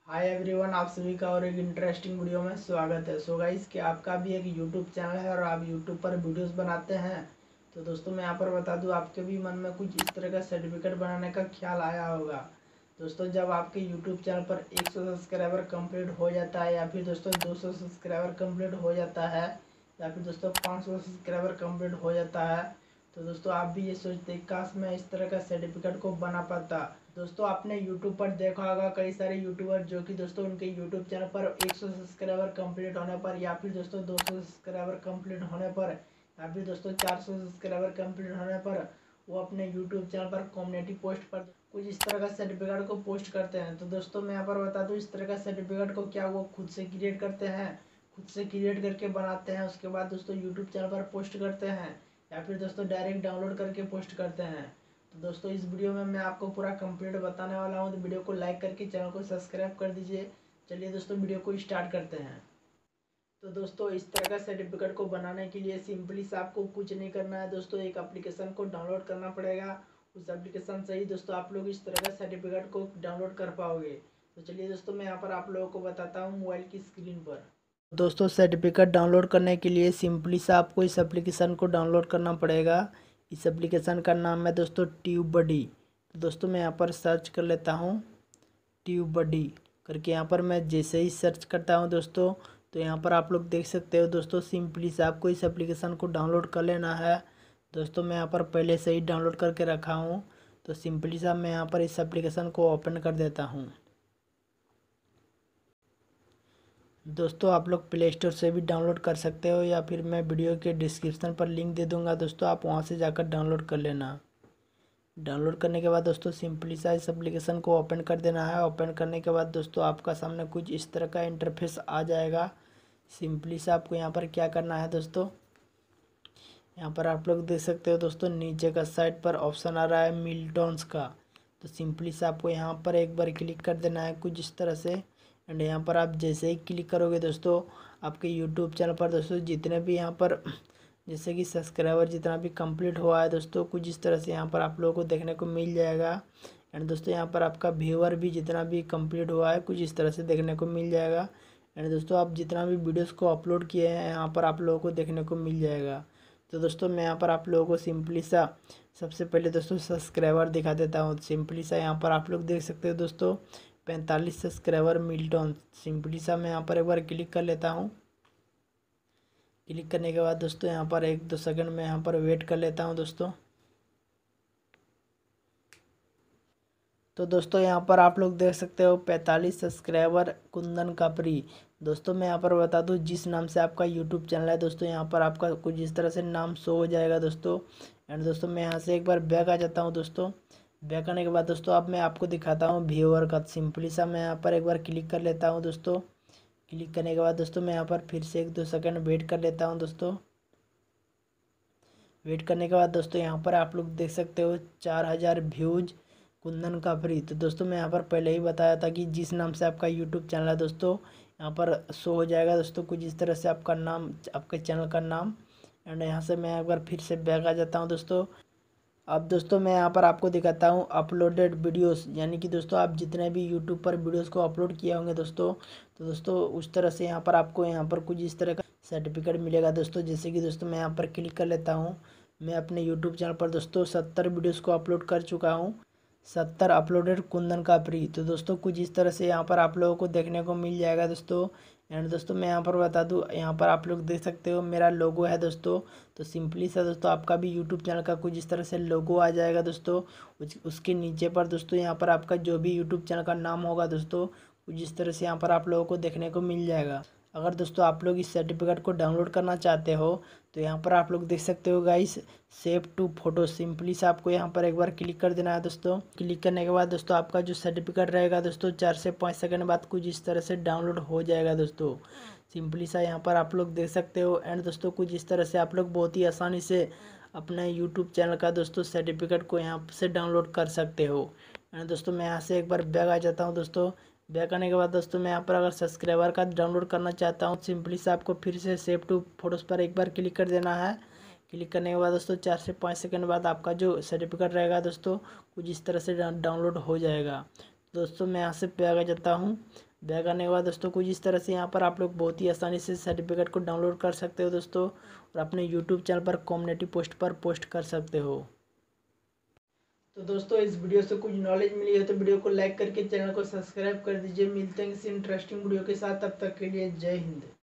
Hi everyone, आप सभी का और एक इंटरेस्टिंग वीडियो में स्वागत है। सो गाइस, कि आपका भी एक यूट्यूब चैनल है और आप यूट्यूब पर वीडियोस बनाते हैं। तो दोस्तों मैं यहाँ पर बता दूं, आपके भी मन में कुछ इस तरह का सर्टिफिकेट बनाने का ख्याल आया होगा। दोस्तों जब आपके यूट्यूब चैनल पर 100 सब्सक्राइबर कंप्लीट हो जाता है, या फिर दोस्तों 200 सब्सक्राइबर कंप्लीट हो जाता है, या फिर दोस्तों 500 सब्सक्राइबर कंप्लीट हो जाता है, तो दोस्तों आप भी ये सोचते काश मैं इस तरह का सर्टिफिकेट को बना पाता। दोस्तों आपने यूट्यूब पर देखा होगा कई सारे यूट्यूबर जो कि दोस्तों उनके यूट्यूब चैनल पर 100 सब्सक्राइबर कंप्लीट होने पर, या फिर दोस्तों 200 सब्सक्राइबर कंप्लीट होने पर, या फिर दोस्तों 400 सब्सक्राइबर कंप्लीट होने पर वो अपने यूट्यूब चैनल पर कम्युनिटी पोस्ट पर कुछ इस तरह का सर्टिफिकेट को पोस्ट करते हैं। तो दोस्तों मैं यहाँ पर बता दूँ, इस तरह का सर्टिफिकेट को क्या वो खुद से क्रिएट करते हैं, खुद से क्रिएट करके बनाते हैं, उसके बाद दोस्तों यूट्यूब चैनल पर पोस्ट करते हैं, या फिर दोस्तों डायरेक्ट डाउनलोड करके पोस्ट करते हैं। तो दोस्तों इस वीडियो में मैं आपको पूरा कंप्लीट बताने वाला हूँ, तो वीडियो को लाइक करके चैनल को सब्सक्राइब कर दीजिए। चलिए दोस्तों वीडियो को स्टार्ट करते हैं। तो दोस्तों इस तरह का सर्टिफिकेट को बनाने के लिए सिंपली से आपको कुछ नहीं करना है दोस्तों, एक एप्लीकेशन को डाउनलोड करना पड़ेगा। उस एप्लीकेशन से ही दोस्तों आप लोग इस तरह का सर्टिफिकेट को डाउनलोड कर पाओगे। तो चलिए दोस्तों मैं यहाँ पर आप लोगों को बताता हूँ मोबाइल की स्क्रीन पर। दोस्तों सर्टिफिकेट डाउनलोड करने के लिए सिंपली से आपको इस एप्लीकेशन को डाउनलोड करना पड़ेगा। इस एप्लीकेशन का नाम है दोस्तों ट्यूब बडी। तो दोस्तों मैं यहाँ पर सर्च कर लेता हूँ ट्यूब बडी करके। यहाँ पर मैं जैसे ही सर्च करता हूँ दोस्तों, तो यहाँ पर आप लोग देख सकते हो दोस्तों, सिंपली से आपको इस एप्लीकेशन को डाउनलोड कर लेना है। दोस्तों मैं यहाँ पर पहले से ही डाउनलोड करके रखा हूँ, तो सिंपली सा मैं यहाँ पर इस एप्लीकेशन को ओपन कर देता हूँ। दोस्तों आप लोग प्ले स्टोर से भी डाउनलोड कर सकते हो, या फिर मैं वीडियो के डिस्क्रिप्शन पर लिंक दे दूंगा दोस्तों, आप वहां से जाकर डाउनलोड कर लेना। डाउनलोड करने के बाद दोस्तों सिंपली सा इस एप्लीकेशन को ओपन कर देना है। ओपन करने के बाद दोस्तों आपका सामने कुछ इस तरह का इंटरफेस आ जाएगा। सिंपली सा आपको यहाँ पर क्या करना है दोस्तों, यहाँ पर आप लोग देख सकते हो दोस्तों, नीचे का साइड पर ऑप्शन आ रहा है मिल्टॉन्स का। तो सिंपली से आपको यहाँ पर एक बार क्लिक कर देना है कुछ इस तरह से। एंड यहाँ पर आप जैसे ही क्लिक करोगे दोस्तों, आपके यूट्यूब चैनल पर दोस्तों जितने भी यहाँ पर जैसे कि सब्सक्राइबर जितना भी कंप्लीट हुआ है दोस्तों, कुछ इस तरह से यहाँ पर आप लोगों को देखने को मिल जाएगा। एंड दोस्तों यहाँ पर आपका व्यूअर भी जितना भी कंप्लीट हुआ है कुछ इस तरह से देखने को मिल जाएगा। एंड दोस्तों आप जितना भी वीडियोस को अपलोड किए हैं यहाँ पर आप लोगों को देखने को मिल जाएगा। तो दोस्तों मैं यहाँ पर आप लोगों को सिंपली सा सबसे पहले दोस्तों सब्सक्राइबर दिखा देता हूँ। सिंपली सा यहाँ पर आप लोग देख सकते हो दोस्तों 45 सब्सक्राइबर मिल्टॉन। सिंपली सा मैं यहाँ पर एक बार क्लिक कर लेता हूँ। क्लिक करने के बाद दोस्तों यहाँ पर 1-2 सेकंड में यहाँ पर वेट कर लेता हूँ दोस्तों। तो दोस्तों यहाँ पर आप लोग देख सकते हो 45 सब्सक्राइबर कुंदन कापरी। दोस्तों मैं यहाँ पर बता दूँ, जिस नाम से आपका यूट्यूब चैनल है दोस्तों, यहाँ पर आपका कुछ इस तरह से नाम शो हो जाएगा दोस्तों। एंड दोस्तों मैं यहाँ से एक बार बैक आ जाता हूँ दोस्तों। बैक आने के बाद दोस्तों अब मैं आपको दिखाता हूँ व्यूअर का। सिंपली सा मैं यहाँ पर एक बार क्लिक कर लेता हूँ दोस्तों। क्लिक करने के बाद दोस्तों मैं यहाँ पर फिर से 1-2 सेकंड वेट कर लेता हूँ दोस्तों। वेट करने के बाद दोस्तों यहाँ पर आप लोग देख सकते हो 4000 व्यूज कुंदन का फ्री। तो दोस्तों मैं यहाँ पर पहले ही बताया था कि जिस नाम से आपका यूट्यूब चैनल है दोस्तों, यहाँ पर शो हो जाएगा दोस्तों कुछ इस तरह से आपका नाम, आपके चैनल का नाम। एंड यहाँ से मैं एक बार फिर से बैक आ जाता हूँ दोस्तों। अब दोस्तों मैं यहाँ पर आपको दिखाता हूँ अपलोडेड वीडियोस, यानी कि दोस्तों आप जितने भी यूट्यूब पर वीडियोस को अपलोड किए होंगे दोस्तों, तो दोस्तों उस तरह से यहाँ पर आपको यहाँ पर कुछ इस तरह का सर्टिफिकेट मिलेगा दोस्तों। जैसे कि दोस्तों मैं यहाँ पर क्लिक कर लेता हूँ। मैं अपने यूट्यूब चैनल पर दोस्तों 70 वीडियोज़ को अपलोड कर चुका हूँ। 70 अपलोडेड कुंदन का फ्री। तो दोस्तों कुछ इस तरह से यहाँ पर आप लोगों को देखने को मिल जाएगा दोस्तों। एंड दोस्तों मैं यहाँ पर बता दूँ, यहाँ पर आप लोग देख सकते हो मेरा लोगो है दोस्तों। तो सिंपली सा दोस्तों आपका भी यूट्यूब चैनल का कुछ इस तरह से लोगो आ जाएगा दोस्तों। उसके नीचे पर दोस्तों यहाँ पर आपका जो भी यूट्यूब चैनल का नाम होगा दोस्तों, कुछ इस तरह से यहाँ पर आप लोगों को देखने को मिल जाएगा। अगर दोस्तों आप लोग इस सर्टिफिकेट को डाउनलोड करना चाहते हो, तो यहाँ पर आप लोग देख सकते हो guys save to photo. Simply से आपको यहाँ पर एक बार क्लिक कर देना है दोस्तों। क्लिक करने के बाद दोस्तों आपका जो सर्टिफिकेट रहेगा दोस्तों 4 से 5 सेकंड बाद कुछ इस तरह से डाउनलोड हो जाएगा दोस्तों। सिंपली सा यहाँ पर आप लोग देख सकते हो। एंड दोस्तों कुछ इस तरह से आप लोग बहुत ही आसानी से अपने यूट्यूब चैनल का दोस्तों सर्टिफिकेट को यहाँ से डाउनलोड कर सकते हो। एंड दोस्तों मैं यहाँ से एक बार बैक आ जाता हूँ दोस्तों। बैक आने के बाद दोस्तों मैं यहाँ पर अगर सब्सक्राइबर का डाउनलोड करना चाहता हूँ, सिंपली से आपको फिर से सेव टू फोटोज़ पर एक बार क्लिक कर देना है। क्लिक करने के बाद दोस्तों 4 से 5 सेकंड बाद आपका जो सर्टिफिकेट रहेगा दोस्तों कुछ इस तरह से डाउनलोड हो जाएगा। दोस्तों मैं यहाँ से बैक आ जाता हूँ। बैक आने के बाद दोस्तों कुछ इस तरह से यहाँ पर आप लोग बहुत ही आसानी से सर्टिफिकेट को डाउनलोड कर सकते हो दोस्तों, और अपने यूट्यूब चैनल पर कम्युनिटी पोस्ट पर पोस्ट कर सकते हो। तो दोस्तों इस वीडियो से कुछ नॉलेज मिली है तो वीडियो को लाइक करके चैनल को सब्सक्राइब कर दीजिए। मिलते हैं किसी इंटरेस्टिंग वीडियो के साथ, तब तक के लिए जय हिंद।